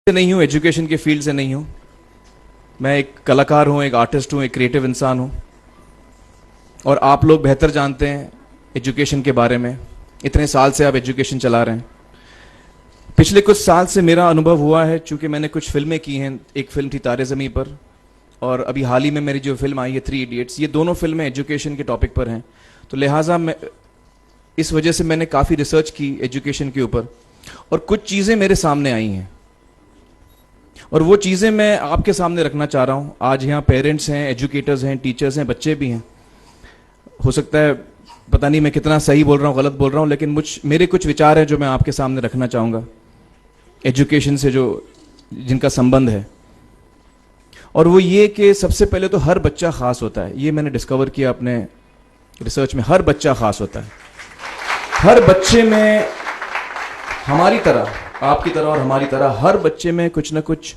से नहीं हूँ, एजुकेशन के फील्ड से नहीं हूँ। मैं एक कलाकार हूँ, एक आर्टिस्ट हूँ, एक क्रिएटिव इंसान हूँ। और आप लोग बेहतर जानते हैं एजुकेशन के बारे में। इतने साल से आप एजुकेशन चला रहे हैं। पिछले कुछ साल से मेरा अनुभव हुआ है, चूंकि मैंने कुछ फिल्में की हैं। एक फिल्म थी तारे ज़मीं पर, और अभी हाल ही में मेरी जो फिल्म आई है 3 इडियट्स, ये दोनों फिल्में एजुकेशन के टॉपिक पर हैं। तो लिहाजा मैं इस वजह से मैंने काफ़ी रिसर्च की एजुकेशन के ऊपर, और कुछ चीज़ें मेरे सामने आई हैं, और वो चीज़ें मैं आपके सामने रखना चाह रहा हूँ। आज यहाँ पेरेंट्स हैं, एजुकेटर्स हैं, टीचर्स हैं, बच्चे भी हैं। हो सकता है पता नहीं मैं कितना सही बोल रहा हूँ, गलत बोल रहा हूँ, लेकिन मेरे कुछ विचार हैं जो मैं आपके सामने रखना चाहूँगा एजुकेशन से, जो जिनका संबंध है। और वो ये कि सबसे पहले तो हर बच्चा ख़ास होता है। ये मैंने डिस्कवर किया अपने रिसर्च में। हर बच्चा ख़ास होता है। हर बच्चे में, हमारी तरह, आपकी तरह और हमारी तरह, हर बच्चे में कुछ ना कुछ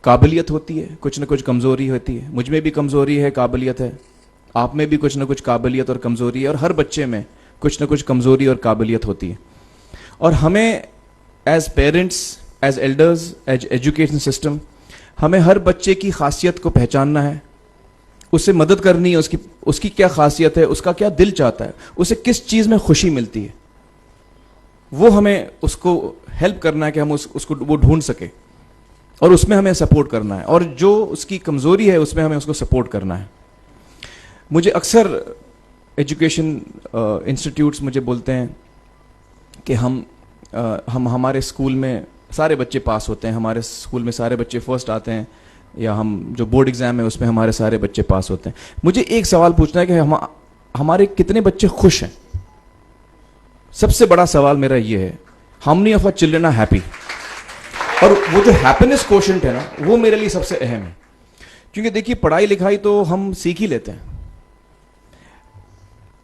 काबिलियत होती है, कुछ ना कुछ कमज़ोरी होती है। मुझ में भी कमज़ोरी है, काबिलियत है। आप में भी कुछ ना कुछ काबिलियत और कमज़ोरी है, और हर बच्चे में कुछ ना कुछ कमज़ोरी और काबिलियत होती है। और हमें as parents, as elders, as education system, हमें हर बच्चे की खासियत को पहचानना है, उससे मदद करनी है। उसकी क्या खासियत है, उसका क्या दिल चाहता है, उसे किस चीज़ में खुशी मिलती है, वो हमें उसको हेल्प करना है कि हम उसको वो ढूंढ सके, और उसमें हमें सपोर्ट करना है। और जो उसकी कमज़ोरी है उसमें हमें उसको सपोर्ट करना है। मुझे अक्सर एजुकेशन इंस्टीट्यूट्स मुझे बोलते हैं कि हम हमारे स्कूल में सारे बच्चे पास होते हैं, हमारे स्कूल में सारे बच्चे फर्स्ट आते हैं, या हम जो बोर्ड एग्ज़ाम है उसमें हमारे सारे बच्चे पास होते हैं। मुझे एक सवाल पूछना है कि हमारे कितने बच्चे खुश हैं। सबसे बड़ा सवाल मेरा ये है, how many of our children are happy. और वो जो हैप्पीनेस कोशेंट है ना, वो मेरे लिए सबसे अहम है। क्योंकि देखिए, पढ़ाई लिखाई तो हम सीख ही लेते हैं।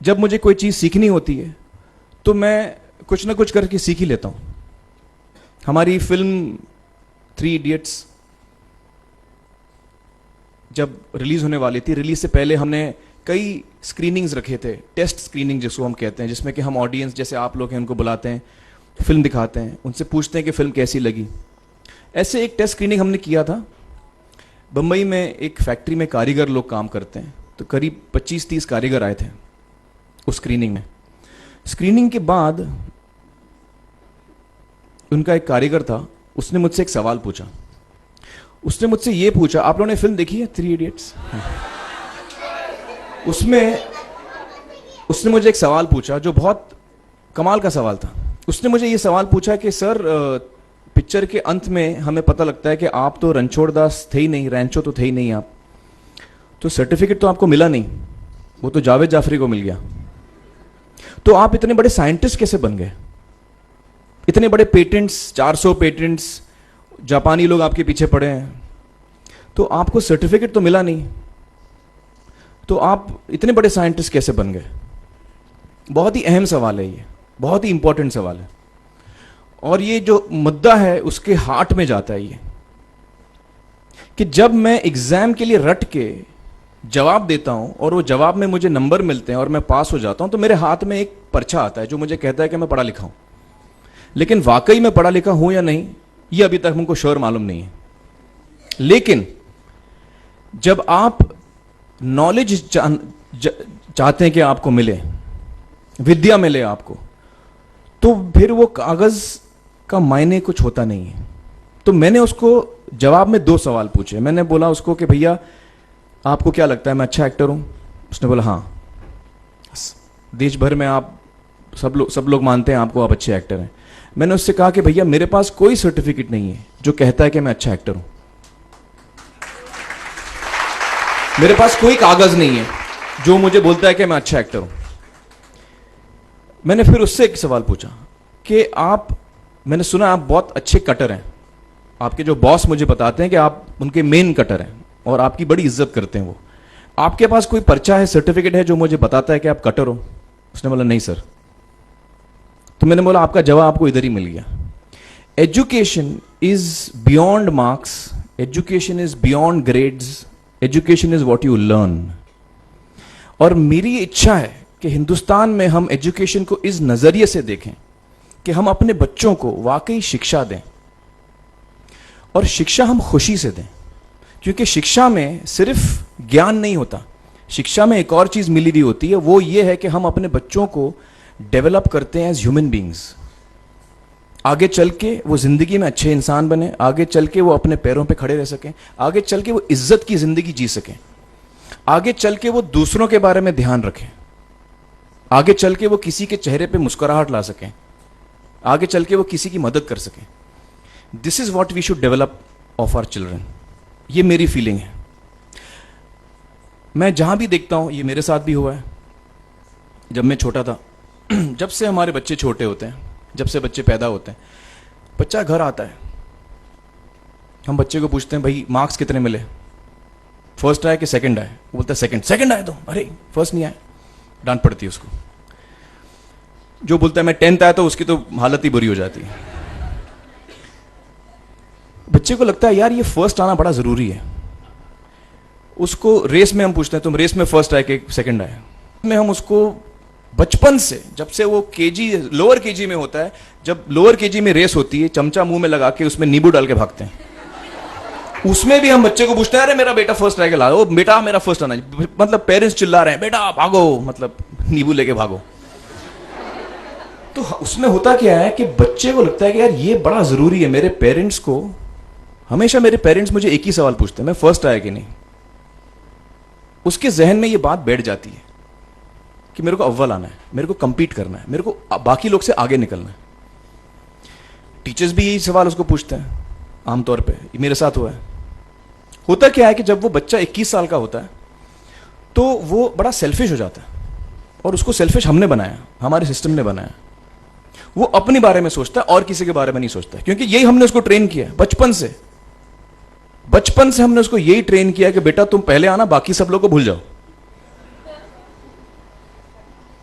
जब मुझे कोई चीज़ सीखनी होती है तो मैं कुछ ना कुछ करके सीख ही लेता हूँ। हमारी फिल्म 3 इडियट्स जब रिलीज होने वाली थी, रिलीज से पहले हमने कई स्क्रीनिंग्स रखे थे, टेस्ट स्क्रीनिंग जिसको हम कहते हैं, जिसमें कि हम ऑडियंस, जैसे आप लोग हैं, उनको बुलाते हैं, फिल्म दिखाते हैं, उनसे पूछते हैं कि फिल्म कैसी लगी। ऐसे एक टेस्ट स्क्रीनिंग हमने किया था। बम्बई में एक फैक्ट्री में कारीगर लोग काम करते हैं, तो करीब 25-30 कारीगर आए थे उस स्क्रीनिंग में। स्क्रीनिंग के बाद उनका एक कारीगर था, उसने मुझसे एक सवाल पूछा। उसने मुझसे ये पूछा, आप लोगों ने फिल्म देखी है 3 इडियट्स? उसमें उसने मुझे एक सवाल पूछा जो बहुत कमाल का सवाल था। उसने मुझे ये सवाल पूछा कि सर, पिक्चर के अंत में हमें पता लगता है कि आप तो रणछोड़ दास थे ही नहीं, रैंचो तो थे ही नहीं आप, तो सर्टिफिकेट तो आपको मिला नहीं, वो तो जावेद जाफरी को मिल गया। तो आप इतने बड़े साइंटिस्ट कैसे बन गए? इतने बड़े पेटेंट्स, 400 पेटेंट्स, जापानी लोग आपके पीछे पड़े हैं, तो आपको सर्टिफिकेट तो मिला नहीं, तो आप इतने बड़े साइंटिस्ट कैसे बन गए? बहुत ही अहम सवाल है ये, बहुत ही इंपॉर्टेंट सवाल है। और ये जो मुद्दा है उसके हार्ट में जाता है ये, कि जब मैं एग्जाम के लिए रट के जवाब देता हूं और वो जवाब में मुझे नंबर मिलते हैं और मैं पास हो जाता हूं, तो मेरे हाथ में एक पर्चा आता है जो मुझे कहता है कि मैं पढ़ा लिखा हूं। लेकिन वाकई मैं पढ़ा लिखा हूं या नहीं, ये अभी तक हमको श्योर मालूम नहीं है। लेकिन जब आप नॉलेज चाहते हैं कि आपको मिले, विद्या मिले आपको, तो फिर वो कागज का मायने कुछ होता नहीं है। तो मैंने उसको जवाब में 2 सवाल पूछे। मैंने बोला उसको कि भैया, आपको क्या लगता है मैं अच्छा एक्टर हूं? उसने बोला हाँ, देश भर में आप सब लोग मानते हैं आपको, आप अच्छे एक्टर हैं। मैंने उससे कहा कि भैया, मेरे पास कोई सर्टिफिकेट नहीं है जो कहता है कि मैं अच्छा एक्टर हूं। मेरे पास कोई कागज नहीं है जो मुझे बोलता है कि मैं अच्छा एक्टर हूं। मैंने फिर उससे एक सवाल पूछा कि मैंने सुना आप बहुत अच्छे कटर हैं, आपके जो बॉस मुझे बताते हैं कि आप उनके मेन कटर हैं और आपकी बड़ी इज्जत करते हैं वो। आपके पास कोई पर्चा है, सर्टिफिकेट है जो मुझे बताता है कि आप कटर हो? उसने बोला नहीं सर। तो मैंने बोला आपका जवाब आपको इधर ही मिल गया। Education is beyond marks, education is beyond grades, education is what you learn. और मेरी इच्छा है कि हिंदुस्तान में हम एजुकेशन को इस नजरिए से देखें कि हम अपने बच्चों को वाकई शिक्षा दें। और शिक्षा हम खुशी से दें, क्योंकि शिक्षा में सिर्फ ज्ञान नहीं होता, शिक्षा में एक और चीज मिली हुई होती है, वो ये है कि हम अपने बच्चों को डेवलप करते हैं एज ह्यूमन बींग्स। आगे चल के वो जिंदगी में अच्छे इंसान बने, आगे चल के वो अपने पैरों पे खड़े रह सकें, आगे चल के वो इज्जत की जिंदगी जी सकें, आगे चल के वो दूसरों के बारे में ध्यान रखें, आगे चल के वो किसी के चेहरे पे मुस्कुराहट ला सकें, आगे चल के वो किसी की मदद कर सकें। This is what we should develop of our children. ये मेरी फीलिंग है। मैं जहां भी देखता हूं, ये मेरे साथ भी हुआ है जब मैं छोटा था। जब से हमारे बच्चे छोटे होते हैं, जब से बच्चे पैदा होते हैं, बच्चा घर आता है, हम बच्चे को पूछते हैं भाई मार्क्स कितने मिले, फर्स्ट आया कि सेकंड आया? वो बोलता है सेकंड। सेकंड आया तो अरे फर्स्ट नहीं आया, डांट पड़ती है उसको। जो बोलता है मैं 10th आया तो उसकी तो हालत ही बुरी हो जाती है। बच्चे को लगता है यार ये फर्स्ट आना बड़ा जरूरी है। उसको रेस में हम पूछते हैं तुम रेस में फर्स्ट आए कि सेकंड आए? में हम उसको बचपन से, जब से वो केजी लोअर केजी में होता है, जब लोअर केजी में रेस होती है, चमचा मुंह में लगा के उसमें नींबू डाल के भागते हैं। उसमें भी हम बच्चे को पूछते हैं अरे मेरा बेटा फर्स्ट आएगा, ला, ओ बेटा मेरा फर्स्ट आना, मतलब पेरेंट्स चिल्ला रहे हैं बेटा भागो, मतलब नींबू लेके भागो। तो उसमें होता क्या है कि बच्चे को लगता है कि यार ये बड़ा जरूरी है। मेरे पेरेंट्स को हमेशा, मेरे पेरेंट्स मुझे एक ही सवाल पूछते हैं, मैं फर्स्ट आया कि नहीं। उसके जहन में ये बात बैठ जाती है कि मेरे को अव्वल आना है, मेरे को कंपीट करना है, मेरे को बाकी लोग से आगे निकलना है। टीचर्स भी यही सवाल उसको पूछते हैं आमतौर पे, मेरे साथ हुआ है। होता क्या है कि जब वो बच्चा 21 साल का होता है तो वो बड़ा सेल्फिश हो जाता है, और उसको सेल्फिश हमने बनाया, हमारे सिस्टम ने बनाया। वो अपने बारे में सोचता है और किसी के बारे में नहीं सोचता, क्योंकि यही हमने उसको ट्रेन किया बचपन से। बचपन से हमने उसको यही ट्रेन किया कि बेटा तुम पहले आना, बाकी सब लोग को भूल जाओ।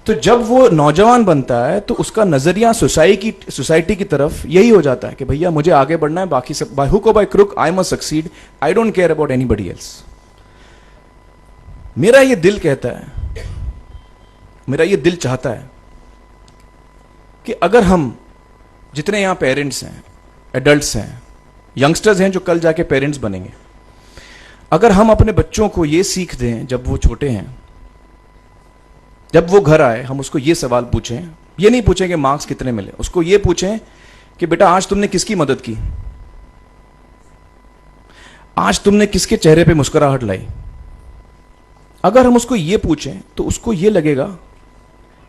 तो जब वो नौजवान बनता है तो उसका नजरिया सोसाइटी की तरफ यही हो जाता है कि भैया मुझे आगे बढ़ना है, बाकी सब बाय हुक और by crook I must succeed, I don't care about anybody else. मेरा ये दिल कहता है, मेरा ये दिल चाहता है कि अगर हम जितने यहां पेरेंट्स हैं, एडल्ट्स हैं, यंगस्टर्स हैं जो कल जाके पेरेंट्स बनेंगे, अगर हम अपने बच्चों को ये सीख दें जब वो छोटे हैं, जब वो घर आए हम उसको ये सवाल पूछें, ये नहीं पूछें कि मार्क्स कितने मिले, उसको ये पूछें कि बेटा आज तुमने किसकी मदद की, आज तुमने किसके चेहरे पे मुस्कुराहट लाई। अगर हम उसको ये पूछें तो उसको ये लगेगा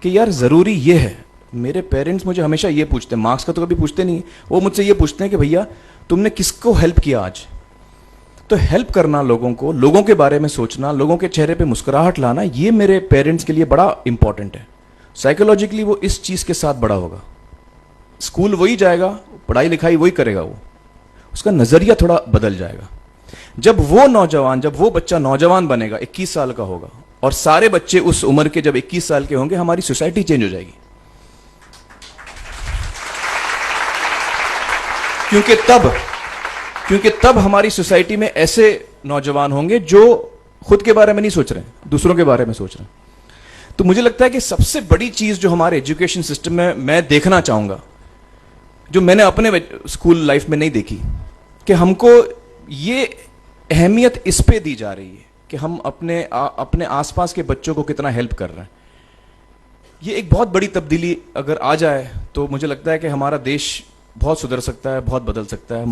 कि यार जरूरी ये है। मेरे पेरेंट्स मुझे हमेशा ये पूछते हैं, मार्क्स का तो कभी पूछते नहीं, वो मुझसे ये पूछते हैं कि भैया तुमने किसको हेल्प किया आज। तो हेल्प करना लोगों को, लोगों के बारे में सोचना, लोगों के चेहरे पे मुस्कुराहट लाना, ये मेरे पेरेंट्स के लिए बड़ा इंपॉर्टेंट है। साइकोलॉजिकली वो इस चीज के साथ बड़ा होगा। स्कूल वही जाएगा, पढ़ाई लिखाई वही करेगा, वो उसका नजरिया थोड़ा बदल जाएगा। जब वो बच्चा नौजवान बनेगा, 21 साल का होगा, और सारे बच्चे उस उम्र के जब 21 साल के होंगे, हमारी सोसाइटी चेंज हो जाएगी। क्योंकि तब हमारी सोसाइटी में ऐसे नौजवान होंगे जो खुद के बारे में नहीं सोच रहे हैं, दूसरों के बारे में सोच रहे हैं। तो मुझे लगता है कि सबसे बड़ी चीज जो हमारे एजुकेशन सिस्टम में मैं देखना चाहूंगा, जो मैंने अपने स्कूल लाइफ में नहीं देखी, कि हमको ये अहमियत इस पे दी जा रही है कि हम अपने आसपास के बच्चों को कितना हेल्प कर रहे हैं। ये एक बहुत बड़ी तब्दीली अगर आ जाए तो मुझे लगता है कि हमारा देश बहुत सुधर सकता है, बहुत बदल सकता है।